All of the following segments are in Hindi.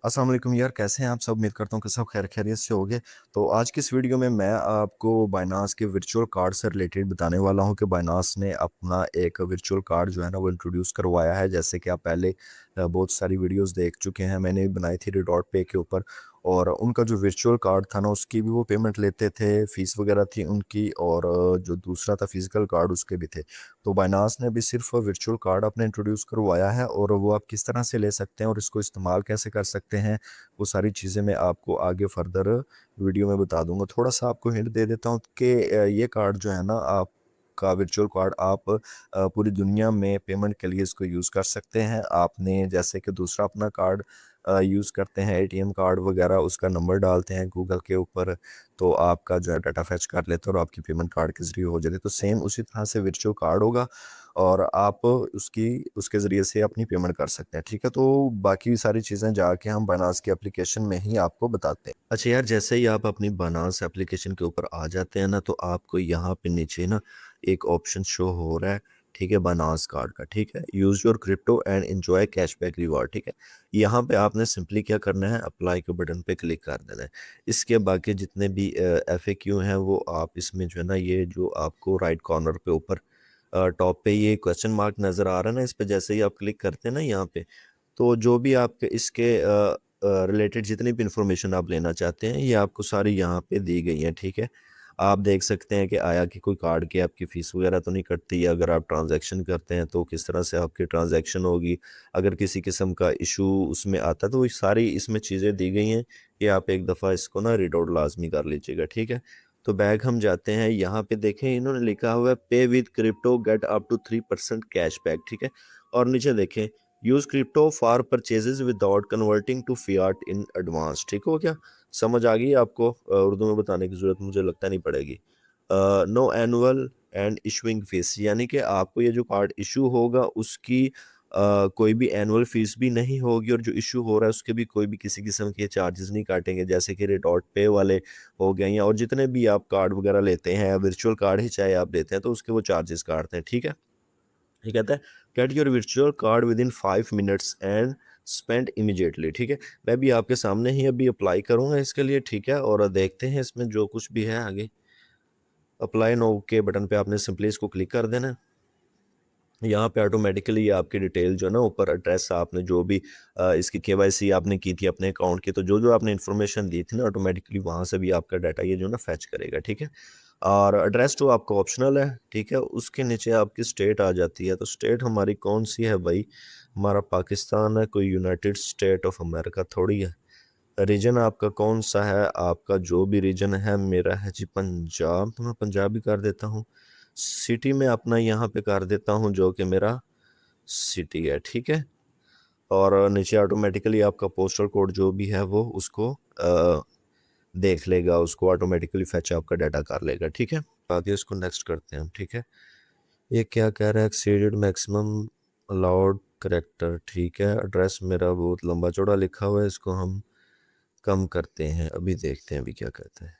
अस्सलाम वालेकुम यार, कैसे हैं आप सब? उम्मीद करता हूँ कि सब खैर खैरियत से होंगे। तो आज की इस वीडियो में मैं आपको बायनांस के वर्चुअल कार्ड से रिलेटेड बताने वाला हूँ कि बायनांस ने अपना एक वर्चुअल कार्ड जो है ना वो इंट्रोड्यूस करवाया है। जैसे कि आप पहले बहुत सारी वीडियोस देख चुके हैं, मैंने भी बनाई थी रिडॉट पे के ऊपर। और उनका जो वर्चुअल कार्ड था ना उसकी भी वो पेमेंट लेते थे, फीस वगैरह थी उनकी, और जो दूसरा था फिजिकल कार्ड उसके भी थे। तो बायनांस ने भी सिर्फ वर्चुअल कार्ड अपने इंट्रोड्यूस करवाया है, और वो आप किस तरह से ले सकते हैं और इसको इस्तेमाल कैसे कर सकते हैं वो सारी चीज़ें मैं आपको आगे फर्दर वीडियो में बता दूंगा। थोड़ा सा आपको हिंट दे देता हूँ कि ये कार्ड जो है ना आप का वर्चुअल कार्ड आप पूरी दुनिया में पेमेंट के लिए इसको यूज़ कर सकते हैं। आपने जैसे कि दूसरा अपना कार्ड यूज़ करते हैं, एटीएम कार्ड वगैरह, उसका नंबर डालते हैं गूगल के ऊपर, तो आपका जो है डाटा फैच कर लेते हैं और आपकी पेमेंट कार्ड के ज़रिए हो जाती है। तो सेम उसी तरह से वर्चुअल कार्ड होगा और आप उसके ज़रिए से अपनी पेमेंट कर सकते हैं। ठीक है, तो बाकी सारी चीज़ें जाके हम बायनांस की एप्लीकेशन में ही आपको बताते हैं। अच्छा यार, जैसे ही आप अपनी बायनांस एप्लीकेशन के ऊपर आ जाते हैं ना, तो आपको यहाँ पे नीचे ना एक ऑप्शन शो हो रहा है, ठीक है, बायनांस कार्ड का। ठीक है, use your crypto and enjoy cashback reward. ठीक है, यहाँ पे आपने सिंपली क्या करना है, अप्लाई के बटन पे क्लिक कर देना है। इसके बाकी जितने भी FAQ हैं वो आप इसमें जो है ना, ये जो आपको राइट कॉर्नर पे ऊपर टॉप पे ये क्वेश्चन मार्क नज़र आ रहा है ना, इस पे जैसे ही आप क्लिक करते हैं ना यहाँ पे, तो जो भी आपके इसके रिलेटेड जितनी भी इंफॉर्मेशन आप लेना चाहते हैं ये आपको सारी यहाँ पे दी गई हैं। ठीक है, आप देख सकते हैं कि आया कि कोई कार्ड की आपकी फ़ीस वगैरह तो नहीं कटती, या अगर आप ट्रांजैक्शन करते हैं तो किस तरह से आपकी ट्रांजैक्शन होगी, अगर किसी किस्म का इशू उसमें आता है तो ये सारी इसमें चीज़ें दी गई हैं कि आप एक दफ़ा इसको ना रीड आउट लाजमी कर लीजिएगा। ठीक है, तो बैक हम जाते हैं, यहाँ पे देखें इन्होंने लिखा हुआ है पे with crypto get up to 3% cashback. ठीक है, और नीचे देखें use crypto for purchases without converting to fiat in advance. ठीक हो क्या? समझ आ गई आपको? उर्दू में बताने की ज़रूरत मुझे लगता नहीं पड़ेगी। No annual and issuing fees, यानी कि आपको ये जो कार्ड इशू होगा उसकी कोई भी एनुअल फीस भी नहीं होगी, और जो इशू हो रहा है उसके भी कोई भी किसी किस्म के चार्जेस नहीं काटेंगे, जैसे कि रिडॉट पे वाले हो गए हैं, और जितने भी आप कार्ड वगैरह लेते हैं, वर्चुअल कार्ड ही चाहे आप लेते हैं, तो उसके वो चार्जेस काटते हैं। ठीक है, ये कहता है get your virtual card with in 5 minutes and spend immediately. ठीक है, मैं भी आपके सामने ही अभी अप्लाई करूंगा इसके लिए। ठीक है, और देखते हैं इसमें जो कुछ भी है आगे। अप्लाई नो के बटन पे आपने सिंपली इसको क्लिक कर देना है। यहाँ पे ऑटोमेटिकली आपकी डिटेल जो है ना, ऊपर एड्रेस आपने जो भी इसकी KYC आपने की थी अपने अकाउंट की, तो जो जो आपने इन्फॉर्मेशन दी थी ना, ऑटोमेटिकली वहाँ से भी आपका डाटा ये जो ना फैच करेगा। ठीक है, और एड्रेस तो आपका ऑप्शनल है। ठीक है, उसके नीचे आपकी स्टेट आ जाती है, तो स्टेट हमारी कौन सी है भाई? हमारा पाकिस्तान है, कोई यूनाइटेड स्टेट ऑफ अमेरिका थोड़ी है। रीजन आपका कौन सा है? आपका जो भी रीजन है, मेरा है जी पंजाब, तो मैं पंजाब ही कर देता हूँ। सिटी में अपना यहाँ पे कर देता हूँ जो कि मेरा सिटी है। ठीक है, और नीचे ऑटोमेटिकली आपका पोस्टल कोड जो भी है वो उसको देख लेगा, उसको ऑटोमेटिकली फैच आपका डाटा कर लेगा। ठीक है, आगे इसको नेक्स्ट करते हैं हम। ठीक है, ये क्या कह रहा है? Exceeded maximum allowed character. ठीक है, एड्रेस मेरा बहुत लंबा चौड़ा लिखा हुआ है, इसको हम कम करते हैं, अभी देखते हैं अभी क्या कहता है।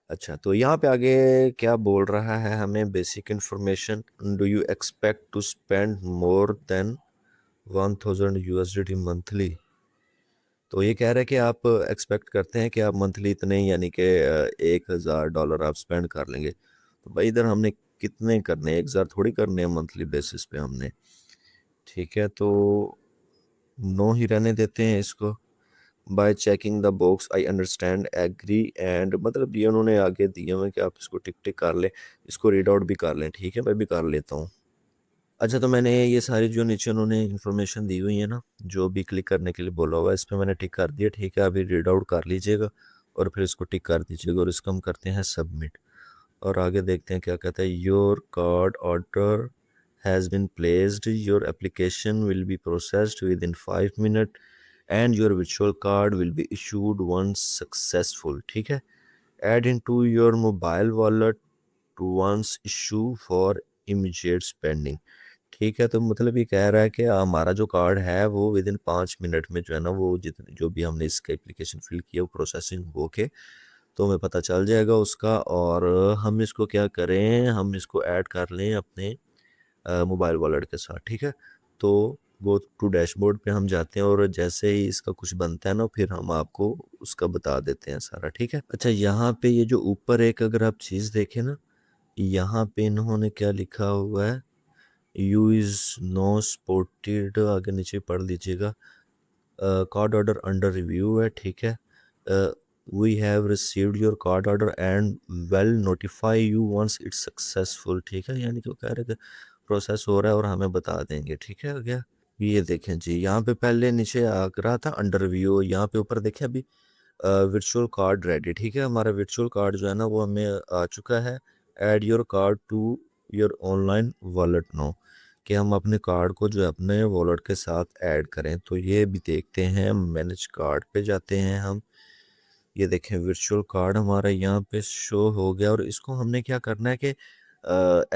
अच्छा, तो यहाँ पे आगे क्या बोल रहा है हमें? Basic information, do you expect to spend more than 1000 USDT monthly? तो ये कह रहा है कि आप एक्सपेक्ट करते हैं कि आप मंथली इतने, यानी कि $1000 आप स्पेंड कर लेंगे। तो भाई इधर हमने कितने करने हैं? 1000 थोड़ी करने हैं मंथली बेसिस पे हमने। ठीक है, तो नो ही रहने देते हैं इसको। By checking the box I understand agree and, मतलब ये उन्होंने आगे दिए हुए कि आप इसको टिक टिक कर लें, इसको रीड आउट भी कर लें। ठीक है, मैं भी कर लेता हूँ। अच्छा, तो मैंने ये सारी जो नीचे उन्होंने इन्फॉर्मेशन दी हुई है ना, जो भी क्लिक करने के लिए बोला हुआ है, इस पर मैंने टिक कर दिया। ठीक है, अभी रीड आउट कर लीजिएगा और फिर इसको टिक कर दीजिएगा, और इसको हम करते हैं सबमिट। और आगे देखते हैं क्या कहता है। Your card order has been placed, your application will be processed within 5 minute and your virtual card will be issued once successful. ठीक है, add in to your mobile wallet once issue for immediate spending. ठीक है, तो मतलब ये कह रहा है कि हमारा जो कार्ड है वो विद इन 5 मिनट में जो है ना, वो जितने जो भी हमने इसका एप्लीकेशन फिल किया वो प्रोसेसिंग होके तो हमें पता चल जाएगा उसका, और हम इसको क्या करें, हम इसको ऐड कर लें अपने मोबाइल वॉलेट के साथ। ठीक है, तो गो टू डैशबोर्ड पे हम जाते हैं और जैसे ही इसका कुछ बनता है ना फिर हम आपको उसका बता देते हैं सारा, ठीक है। अच्छा, यहाँ पे ये जो ऊपर एक अगर आप चीज़ देखें ना, यहाँ पे इन्होंने क्या लिखा हुआ है, यू इज़ नो सपोर्टेड, आगे नीचे पढ़ लीजिएगा। कार्ड ऑर्डर अंडर रिव्यू है, ठीक है। We have received your card order and we'll notify you once it's successful, ठीक है। यानी कि वो कह रहे थे प्रोसेस हो रहा है और हमें बता देंगे, ठीक है। हो गया। ये देखें जी, यहाँ पे पहले नीचे आ रहा था अंडर रिव्यू, यहाँ पे ऊपर देखें अभी वर्चुअल कार्ड रेडी, ठीक है। हमारा वर्चुअल कार्ड जो है ना वो हमें आ चुका है। Add your card to your online wallet no, कि हम अपने कार्ड को जो है अपने वॉलेट के साथ ऐड करें। तो ये भी देखते हैं, मैनेज कार्ड पे जाते हैं हम। ये देखें वर्चुअल कार्ड हमारा यहाँ पे शो हो गया और इसको हमने क्या करना है कि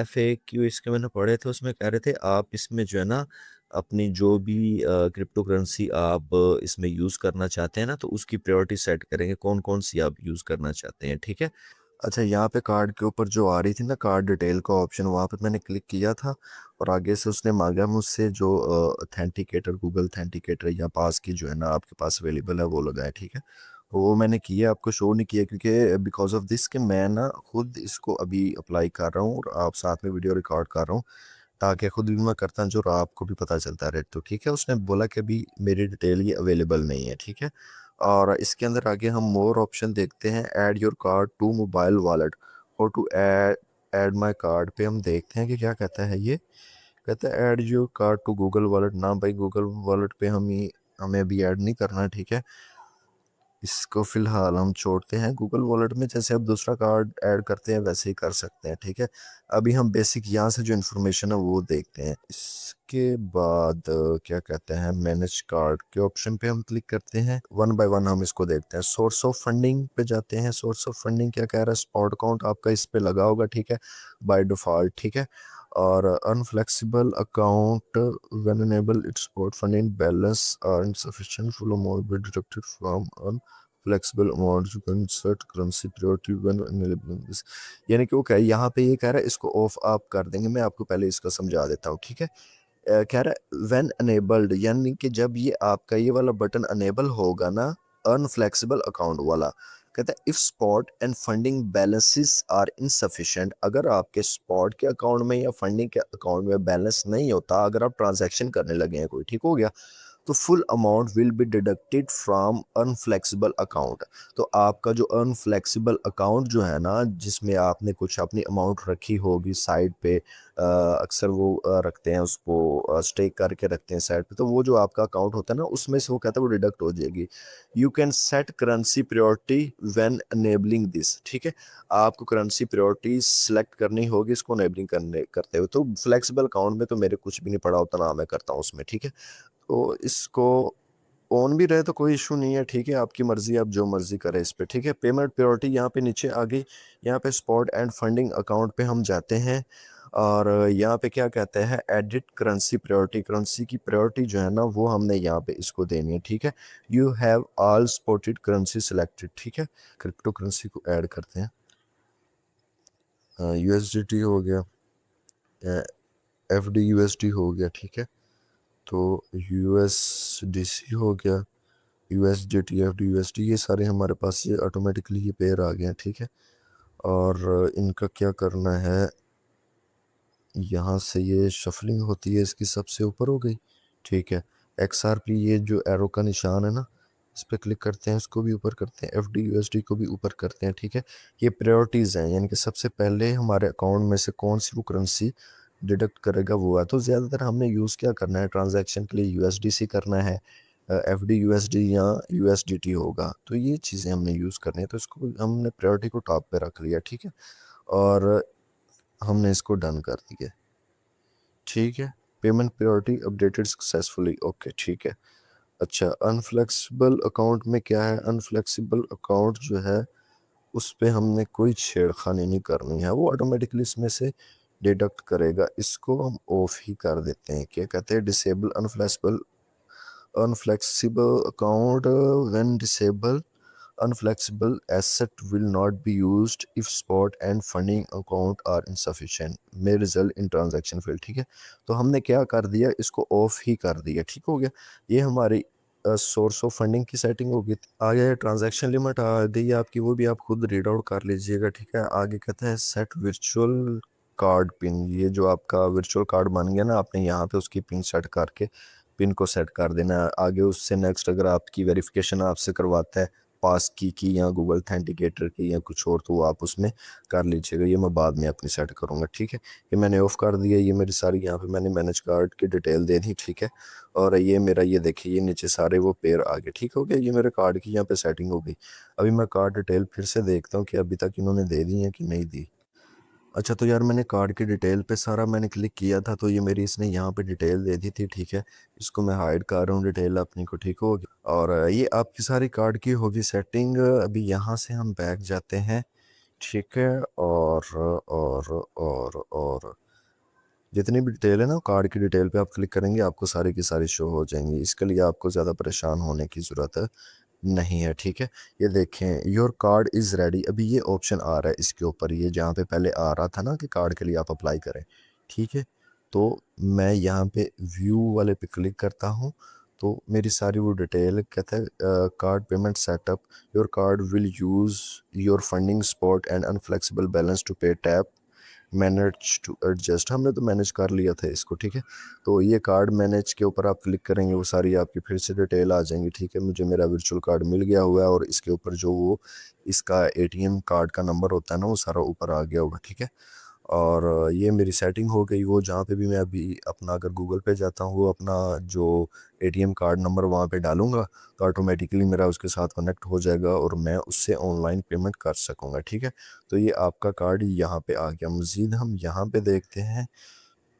FAQ इसके मैंने पढ़े थे, उसमें कह रहे थे आप इसमें जो है ना अपनी जो भी क्रिप्टो करेंसी आप इसमें यूज़ करना चाहते हैं ना, तो उसकी प्रायोरिटी सेट करेंगे, कौन कौन सी आप यूज़ करना चाहते हैं, ठीक है। अच्छा, यहाँ पे कार्ड के ऊपर जो आ रही थी ना कार्ड डिटेल का ऑप्शन, वहाँ पे मैंने क्लिक किया था और आगे से उसने मांगा मुझसे जो ऑथेंटिकेटर, गूगल ऑथेंटिकेटर या पास की जो है ना आपके पास अवेलेबल है वो लगाए, ठीक है। वो मैंने किया, आपको शो नहीं किया क्योंकि बिकॉज ऑफ दिस कि मैं ना खुद इसको अभी अप्लाई कर रहा हूँ और आप साथ में वीडियो रिकॉर्ड कर रहा हूँ, ताकि खुद भी मैं करता जो और आपको भी पता चलता रहे। तो ठीक है, उसने बोला कि अभी मेरी डिटेल ये अवेलेबल नहीं है, ठीक है। और इसके अंदर आगे हम मोर ऑप्शन देखते हैं, add your card to mobile wallet और टू ऐड माई कार्ड पे हम देखते हैं कि क्या कहता है। ये कहता है add your card to Google wallet ना, भाई गूगल वॉलेट पे हमें अभी ऐड नहीं करना है, ठीक है। इसको फिलहाल हम छोड़ते हैं। गूगल वॉलेट में जैसे आप दूसरा कार्ड ऐड करते हैं वैसे ही कर सकते हैं, ठीक है। अभी हम बेसिक यहाँ से जो इन्फॉर्मेशन है वो देखते हैं। इसके बाद क्या कहते हैं, मैनेज कार्ड के ऑप्शन पे हम क्लिक करते हैं, वन बाय वन हम इसको देखते हैं। सोर्स ऑफ फंडिंग पे जाते हैं। सोर्स ऑफ फंडिंग क्या कह रहा है, स्पॉट अकाउंट आपका इस पे लगा होगा, ठीक है, बाय डिफॉल्ट, ठीक है। और unflexible account when enable its spot funding balance are insufficient full amount be deducted from flexible amount you can set currency priority when enabling this. यानी कि वो कह यहाँ पे ये कह रहा है इसको ऑफ आप कर देंगे। मैं आपको पहले इसका समझा देता हूँ, ठीक है। कह रहा है व्हेन अनेबल्ड, यानी कि जब ये आपका ये वाला बटन अनेबल होगा ना, अनफ्लेक्सिबल अकाउंट वाला, कहता है if spot and funding balances are insufficient, अगर आपके स्पॉट के अकाउंट में या फंडिंग के अकाउंट में बैलेंस नहीं होता, अगर आप ट्रांजैक्शन करने लगे हैं कोई, ठीक हो गया, तो full amount will be deducted from unflexible account. तो आपका जो अनफ्लेक्सिबल अकाउंट जो है ना, जिसमें आपने कुछ अपनी अमाउंट रखी होगी साइड पे, अक्सर वो रखते हैं उसको स्टेक करके रखते हैं साइड पे, तो वो जो आपका अकाउंट होता है ना उसमें से वो कहता है वो डिडक्ट हो जाएगी। You can set currency priority when enabling this, ठीक है। आपको करेंसी प्रायोरिटी सेलेक्ट करनी होगी इसको अनेबलिंग करते हुए। तो फ्लेक्सिबल अकाउंट में तो मेरे कुछ भी नहीं पड़ा होता ना मैं करता हूँ उसमें, ठीक है। तो इसको ऑन भी रहे तो कोई इशू नहीं है, ठीक है, आपकी मर्जी, आप जो मर्जी करें इस पे, ठीक है। पेमेंट प्रायोरिटी यहाँ पे नीचे आ गई। यहाँ पे स्पॉट एंड फंडिंग अकाउंट पे हम जाते हैं और यहाँ पे क्या कहते हैं, एडिट करेंसी प्रायोरिटी, करेंसी की प्रायोरिटी जो है ना वो हमने यहाँ पे इसको देनी है, ठीक है। You have all spotted currency selected, ठीक है। क्रिप्टो करेंसी को ऐड करते हैं। USDT हो गया, FD USD हो गया, ठीक है। तो USDC हो गया, USDT FD USD, ये सारे हमारे पास ये ऑटोमेटिकली ये पेयर आ गए हैं, ठीक है। और इनका क्या करना है, यहाँ से ये शफलिंग होती है इसकी सबसे ऊपर हो गई, ठीक है। XRP ये जो एरो का निशान है ना, इस पर क्लिक करते हैं, इसको भी ऊपर करते हैं, FD USD को भी ऊपर करते हैं, ठीक है। ये प्रायोरिटीज़ हैं, यानी कि सबसे पहले हमारे अकाउंट में से कौन सी वो करेंसी डिडक्ट करेगा वो है। तो ज़्यादातर हमने यूज़ क्या करना है ट्रांजैक्शन के लिए, USDC करना है, FD USD या USDT होगा, तो ये चीज़ें हमने यूज़ करनी है। तो इसको हमने प्रायोरिटी को टॉप पे रख लिया, ठीक है, और हमने इसको डन कर दिया, ठीक है। Payment priority updated successfully, okay, ठीक है। अच्छा, अनफ्लेक्सिबल अकाउंट में क्या है, अनफ्लेक्सिबल अकाउंट जो है उस पे हमने कोई छेड़खानी नहीं करनी है, वो ऑटोमेटिकली इसमें से डिडक्ट करेगा। इसको हम ऑफ ही कर देते हैं। क्या कहते हैं, disable unflexible account when disable unflexible asset will not be used if spot and funding account are insufficient may result in transaction fail। ठीक है, तो हमने क्या कर दिया, इसको ऑफ ही कर दिया। ठीक हो गया, ये हमारी सोर्स ऑफ फंडिंग की सेटिंग होगी। आगे ट्रांजैक्शन लिमिट आ गई है आपकी, वो भी आप खुद रीड आउट कर लीजिएगा। ठीक है, आगे कहता है सेट वर्चुअल कार्ड पिन। ये जो आपका वर्चुअल कार्ड बन गया ना, आपने यहाँ पे उसकी पिन सेट करके पिन को सेट कर देना है। आगे उससे नेक्स्ट अगर आपकी वेरिफिकेशन आपसे करवाता है पास की या गूगल ऑथेंटिकेटर की या कुछ और, तो वो आप उसमें कर लीजिएगा। ये मैं बाद में अपनी सेट करूँगा। ठीक है, ये मैंने ऑफ कर दिया। ये मेरी सारी यहाँ पे मैंने मैनेज कार्ड की डिटेल दे दी। ठीक है, और ये मेरा ये देखिए, ये नीचे सारे वो पेयर आ गए। ठीक हो गया, ये मेरे कार्ड की यहाँ पे सेटिंग हो गई। अभी मैं कार्ड डिटेल फिर से देखता हूँ कि अभी तक इन्होंने दे दी है कि नहीं दी। अच्छा, तो यार मैंने कार्ड की डिटेल पे सारा मैंने क्लिक किया था, तो ये मेरी इसने यहाँ पे डिटेल दे दी थी। ठीक है, इसको मैं हाइड कर रहा हूँ डिटेल अपनी को। ठीक होगी, और ये आपकी सारी कार्ड की होगी सेटिंग। अभी यहाँ से हम बैक जाते हैं। ठीक है, और जितनी भी डिटेल है ना कार्ड की डिटेल पे आप क्लिक करेंगे, आपको सारी की सारी शो हो जाएंगी। इसके लिए आपको ज़्यादा परेशान होने की ज़रूरत नहीं है। ठीक है, ये देखें, योर कार्ड इज़ रेडी। अभी ये ऑप्शन आ रहा है इसके ऊपर, ये जहाँ पे पहले आ रहा था ना कि कार्ड के लिए आप अप्लाई करें। ठीक है, तो मैं यहाँ पे व्यू वाले पे क्लिक करता हूँ, तो मेरी सारी वो डिटेल कहता है card payment setup, your card will use your funding spot and unflexible balance to pay tap manage to adjust. हमने तो मैनेज कर लिया था इसको। ठीक है, तो ये कार्ड मैनेज के ऊपर आप क्लिक करेंगे, वो सारी आपकी फिर से डिटेल आ जाएंगी। ठीक है, मुझे मेरा वर्चुअल कार्ड मिल गया हुआ है, और इसके ऊपर जो वो इसका एटीएम कार्ड का नंबर होता है ना, वो सारा ऊपर आ गया होगा। ठीक है, और ये मेरी सेटिंग हो गई। वो जहाँ पे भी मैं अभी अपना अगर गूगल पे जाता हूँ, वो अपना जो एटीएम कार्ड नंबर वहाँ पे डालूंगा, तो ऑटोमेटिकली मेरा उसके साथ कनेक्ट हो जाएगा और मैं उससे ऑनलाइन पेमेंट कर सकूँगा। ठीक है, तो ये आपका कार्ड यहाँ पे आ गया। मज़ीद हम यहाँ पे देखते हैं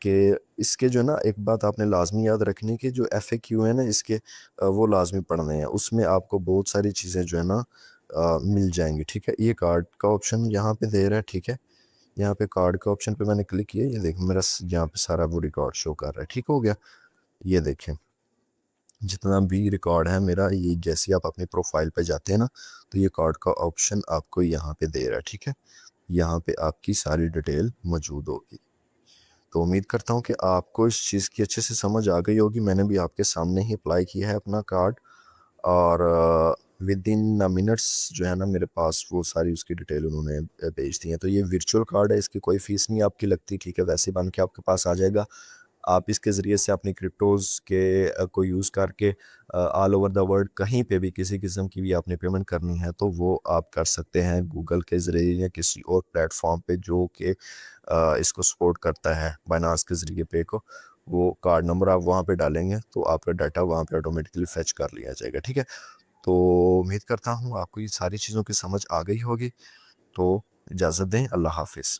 कि इसके जो है ना, एक बात आपने लाजमी याद रखनी कि जो FAQ है ना इसके, वो लाजमी पढ़ने हैं। उसमें आपको बहुत सारी चीज़ें जो है ना मिल जाएंगी। ठीक है, ये कार्ड का ऑप्शन यहाँ पे दे रहा है। ठीक है, यहाँ पे कार्ड के ऑप्शन पे मैंने क्लिक किया, ये देखो मेरा यहाँ पे सारा वो रिकॉर्ड शो कर रहा है। ठीक हो गया, ये देखें जितना भी रिकॉर्ड है मेरा, ये जैसे आप अपनी प्रोफाइल पे जाते हैं ना, तो ये कार्ड का ऑप्शन आपको यहाँ पे दे रहा है। ठीक है, यहाँ पे आपकी सारी डिटेल मौजूद होगी। तो उम्मीद करता हूँ कि आपको इस चीज़ की अच्छे से समझ आ गई होगी। मैंने भी आपके सामने ही अप्लाई किया है अपना कार्ड, और विद इन मिनट्स जो है ना मेरे पास वो सारी उसकी डिटेल उन्होंने भेज दी है। तो ये वर्चुअल कार्ड है, इसकी कोई फ़ीस नहीं आपकी लगती। ठीक है, वैसे बन के आपके पास आ जाएगा। आप इसके ज़रिए से अपनी क्रिप्टोज़ के को यूज़ करके ऑल ओवर द वर्ल्ड कहीं पे भी किसी किस्म की भी आपने पेमेंट करनी है, तो वो आप कर सकते हैं गूगल के ज़रिए या किसी और प्लेटफॉर्म पे जो कि इसको सपोर्ट करता है, बाइनांस के ज़रिए पे को। वो कार्ड नंबर आप वहाँ पे डालेंगे, तो आपका डाटा वहाँ पे ऑटोमेटिकली फेच कर लिया जाएगा। ठीक है, तो उम्मीद करता हूँ आपको ये सारी चीज़ों की समझ आ गई होगी। तो इजाज़त दें, अल्लाह हाफ़िज़।